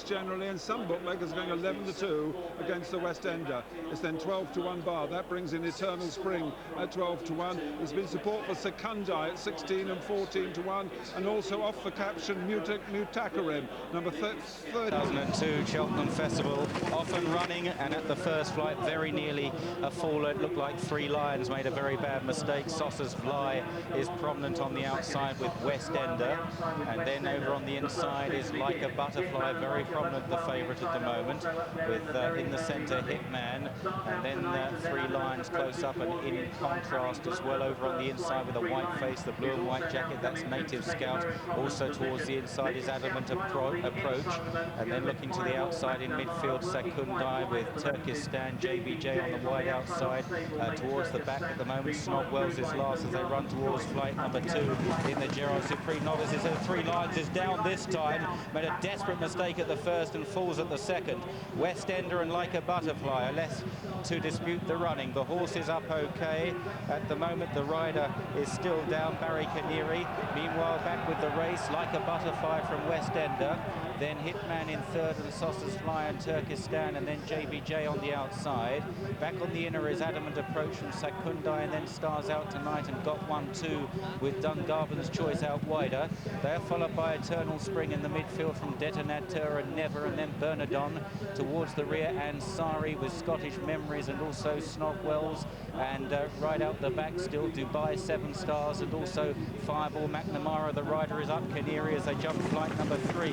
generally, and some bookmakers are going 11-2 against the West Ender. It's then 12-1 bar. That brings in Eternal Spring at 12-1. There's been support for Secundi at 16 and 14-1, and also off the caption Mutakarim, number 30. 2002 Cheltenham Festival, off and running, and at the first flight very nearly a fall. It looked like Three Lions made a very bad mistake. Saucer's Fly is prominent on the outside with West Ender, and then over on the inside is Like a Butterfly, very prominent, the favourite at the moment, with in the centre Hitman, and then Three Lions close up, and in contrast as well over on the inside with a white face, the blue and white jacket, that's Native Scout. Also towards the inside is Adamant Approach, and then looking to the outside in midfield, Secundi with Turkistan, JBJ on the wide outside. Towards the back at the moment, Snodwell's is last as they run towards flight number 2 in the Gerrard Supreme Novices. Three Lions is down this time, made a desperate mistake at the first and falls at the second. West Ender and Like a Butterfly are less to dispute the running. The horse is up okay. At the moment, the rider is still down, Barry Canary. Meanwhile, back with the race, Like a Butterfly from West Ender. Then Hitman in third, and Saucer's Fly and Turkistan, and then JBJ on the outside. Back on the inner is Adamant Approach from Secundi, and then Stars Out Tonight and Got 1-2 with Dungarvan's Choice out wider. They're followed by Eternal Spring in the midfield from Detonateur and Never, and then Bernardon towards the rear, and Sari with Scottish Memories and also Snodwell's, and right out the back still Dubai 7 Stars, and also Fireball McNamara. The rider is up Canary as they jump flight number 3.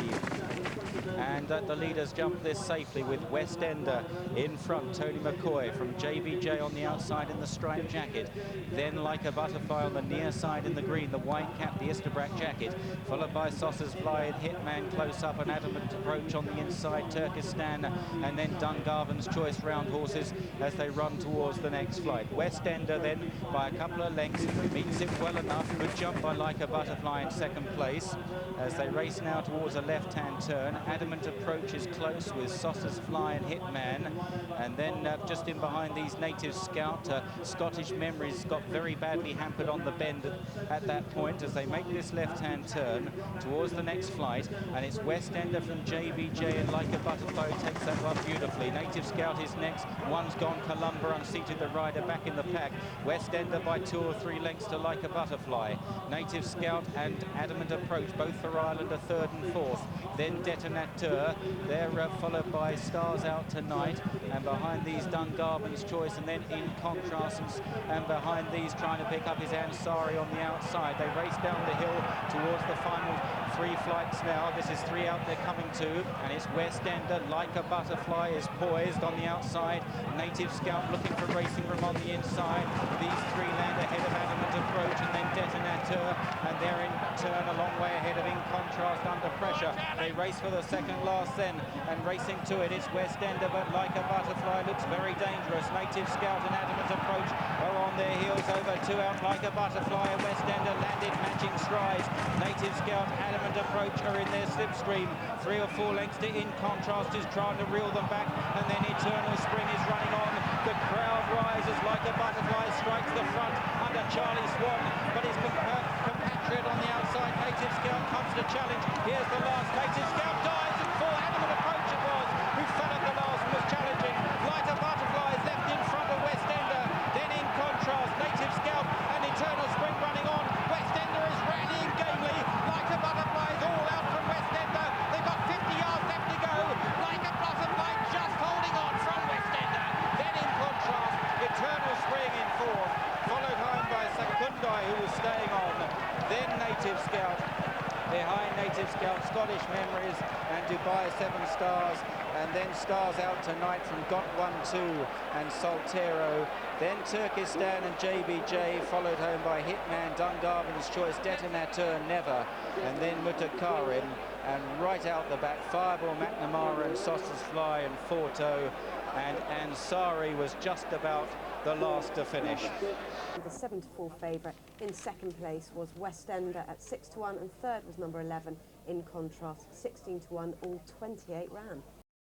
And the leaders jump this safely with West Ender in front, Tony McCoy from JBJ on the outside in the striped jacket. Then Like a Butterfly on the near side in the green, the white cap, the Istabrack jacket, followed by Saucer's Fly and Hitman close up, and Adamant Approach on the inside, Turkistan, and then Dungarvan's Choice round horses as they run towards the next flight. West Ender then by a couple of lengths meets it well enough. Good jump by Like a Butterfly in second place as they race now towards a left-hand turn. Adamant Approach is close with Saucer's Fly and Hitman, and then just in behind these Native Scout, Scottish Memories got very badly hampered on the bend at that point as they make this left-hand turn towards the next flight, and it's West Ender from JBJ, and Like a Butterfly takes that one beautifully. Native Scout is next, one's gone, Columba unseated the rider back in the pack. West Ender by 2 or 3 lengths to Like a Butterfly. Native Scout and Adamant Approach both for Ireland are 3rd and 4th. Then Detonateur, they're followed by Stars Out Tonight, and behind these Dungarvan's Choice, and then in contrast, and behind these trying to pick up his Ansari on the outside. They race down the hill towards the final 3 flights now. This is 3 out they're coming to, and it's West Ender. Like a Butterfly is poised on the outside. Native Scout looking for racing room on the inside. These 3 land ahead of Adamant Approach, and then Detonateur, and they're in turn a long way ahead of In Contrast Under Pressure. They race for the second last then, and racing to it is West Ender, but Like a Butterfly looks very dangerous. Native Scout and Adamant Approach are on their heels over 2 out. Like a Butterfly and West Ender landed matching strides. Native Scout, Adamant Approach are in their slipstream. 3 or 4 lengths to In Contrast is trying to reel them back, and then Eternal Spring is running on. The crowd rises. Like a Butterfly strikes the front under Charlie Swan, but his compatriot on the outside, Native Scout, comes to challenge. Here's the last. Native Scout dives, and for Adamant Approach it was, who fell at the last and was challenging. Like a Butterfly is left in front of West Ender. Then In Contrast, Native Scout and Eternal Spring running on. West Ender is rallying gamely. Like a Butterfly is all out from West Ender. They've got 50 yards left to go. Like a Butterfly just holding on from West Ender. Then In Contrast, Eternal Spring in 4th, followed home by Secundi, who was staying on. Then Native Scout. Behind Native Scout, Scottish Memories and Dubai 7 Stars, and then Stars Out Tonight from Got 1-2 and Soltero. Then Turkistan and JBJ, followed home by Hitman, Dungarvan's Choice, Detonateur, Never, and then Mutakarim. And right out the back, Fireball McNamara and Saucer's Fly and Forto, and Ansari was just about the last to finish. The 7-4 favourite. In second place was West Ender at 6-1, and third was number 11, In Contrast, 16-1, all 28 ran.